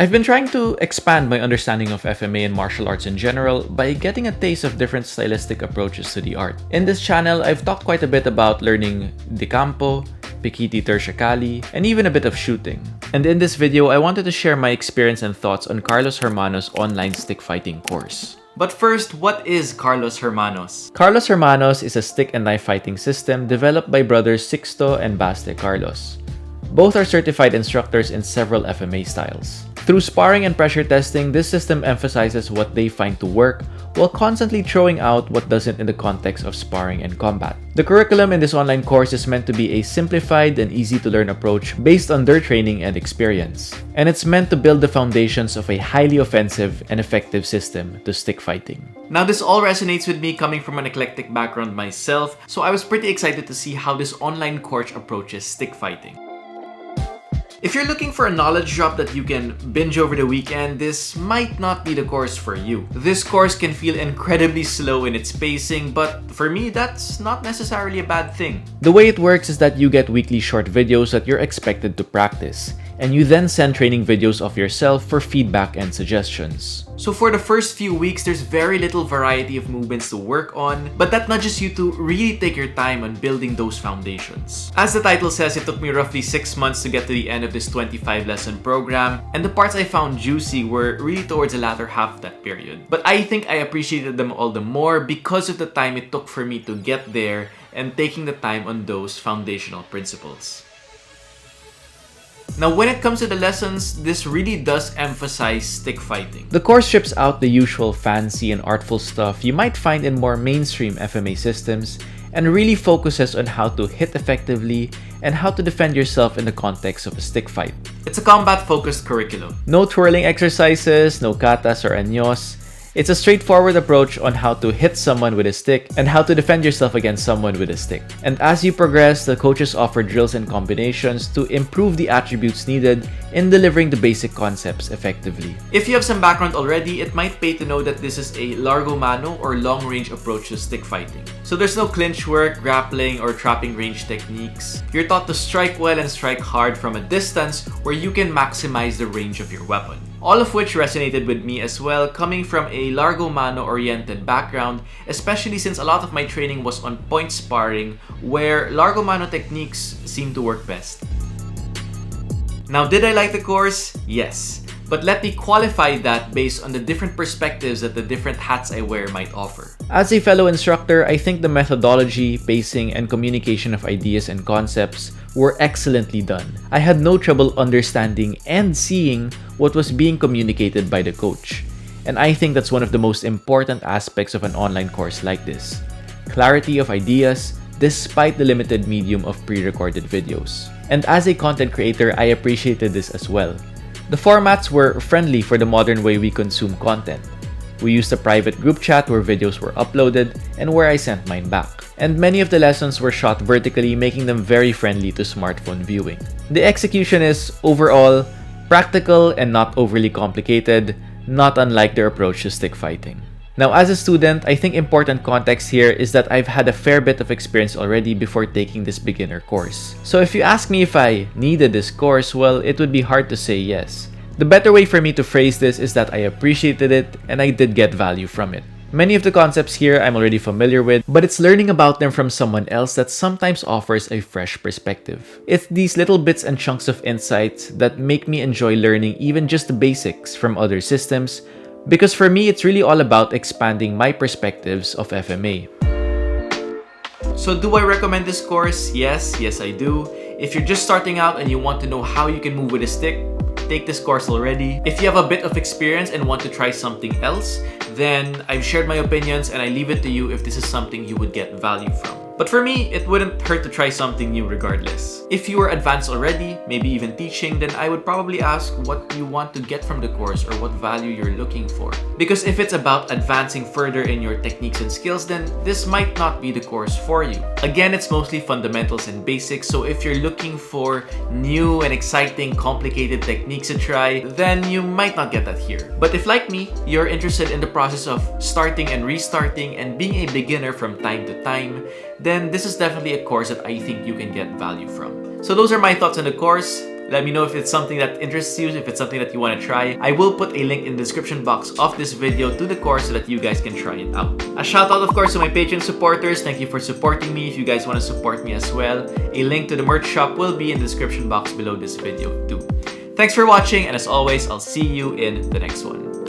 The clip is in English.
I've been trying to expand my understanding of FMA and martial arts in general by getting a taste of different stylistic approaches to the art. In this channel, I've talked quite a bit about learning de campo, Pikiti Tertiakali, and even a bit of shooting. And in this video, I wanted to share my experience and thoughts on Carlos Hermanos Online Stick-Fighting course. But first, what is Carlos Hermanos? Carlos Hermanos is a stick and knife fighting system developed by brothers Sixto and Baste Carlos. Both are certified instructors in several FMA styles. Through sparring and pressure testing, this system emphasizes what they find to work while constantly throwing out what doesn't in the context of sparring and combat. The curriculum in this online course is meant to be a simplified and easy-to-learn approach based on their training and experience. And it's meant to build the foundations of a highly offensive and effective system to stick fighting. Now, this all resonates with me coming from an eclectic background myself, so I was pretty excited to see how this online course approaches stick fighting. If you're looking for a knowledge drop that you can binge over the weekend, this might not be the course for you. This course can feel incredibly slow in its pacing, but for me, that's not necessarily a bad thing. The way it works is that you get weekly short videos that you're expected to practice, and you then send training videos of yourself for feedback and suggestions. So for the first few weeks, there's very little variety of movements to work on, but that nudges you to really take your time on building those foundations. As the title says, it took me roughly 6 months to get to the end of this 25-lesson program, and the parts I found juicy were really towards the latter half of that period. But I think I appreciated them all the more because of the time it took for me to get there and taking the time on those foundational principles. Now, when it comes to the lessons, this really does emphasize stick fighting. The course strips out the usual fancy and artful stuff you might find in more mainstream FMA systems and really focuses on how to hit effectively and how to defend yourself in the context of a stick fight. It's a combat-focused curriculum. No twirling exercises, no katas or anyos. It's a straightforward approach on how to hit someone with a stick and how to defend yourself against someone with a stick. And as you progress, the coaches offer drills and combinations to improve the attributes needed in delivering the basic concepts effectively. If you have some background already, it might pay to know that this is a largo mano or long-range approach to stick fighting. So there's no clinch work, grappling, or trapping range techniques. You're taught to strike well and strike hard from a distance where you can maximize the range of your weapon. All of which resonated with me as well, coming from a largo mano oriented background, especially since a lot of my training was on point sparring where largo mano techniques seem to work best. Now, did I like the course? Yes. But let me qualify that based on the different perspectives that the different hats I wear might offer. As a fellow instructor, I think the methodology, pacing, and communication of ideas and concepts were excellently done. I had no trouble understanding and seeing what was being communicated by the coach. And I think that's one of the most important aspects of an online course like this. Clarity of ideas, despite the limited medium of pre-recorded videos. And as a content creator, I appreciated this as well. The formats were friendly for the modern way we consume content. We used a private group chat where videos were uploaded and where I sent mine back. And many of the lessons were shot vertically, making them very friendly to smartphone viewing. The execution is, overall, practical and not overly complicated, not unlike their approach to stick fighting. Now, as a student, I think important context here is that I've had a fair bit of experience already before taking this beginner course. So if you ask me if I needed this course, well, it would be hard to say yes. The better way for me to phrase this is that I appreciated it and I did get value from it. Many of the concepts here I'm already familiar with, but it's learning about them from someone else that sometimes offers a fresh perspective. It's these little bits and chunks of insights that make me enjoy learning even just the basics from other systems, because for me, it's really all about expanding my perspectives of FMA. So do I recommend this course? Yes, I do. If you're just starting out and you want to know how you can move with a stick, take this course already. If you have a bit of experience and want to try something else, then I've shared my opinions and I leave it to you if this is something you would get value from. But for me, it wouldn't hurt to try something new regardless. If you are advanced already, maybe even teaching, then I would probably ask what you want to get from the course or what value you're looking for. Because if it's about advancing further in your techniques and skills, then this might not be the course for you. Again, it's mostly fundamentals and basics, so if you're looking for new and exciting, complicated techniques to try, then you might not get that here. But if, like me, you're interested in the process of starting and restarting and being a beginner from time to time, then this is definitely a course that I think you can get value from. So those are my thoughts on the course. Let me know if it's something that interests you, if it's something that you want to try. I will put a link in the description box of this video to the course so that you guys can try it out. A shout out, of course, to my Patreon supporters. Thank you for supporting me. If you guys want to support me as well, a link to the merch shop will be in the description box below this video too. Thanks for watching, and as always, I'll see you in the next one.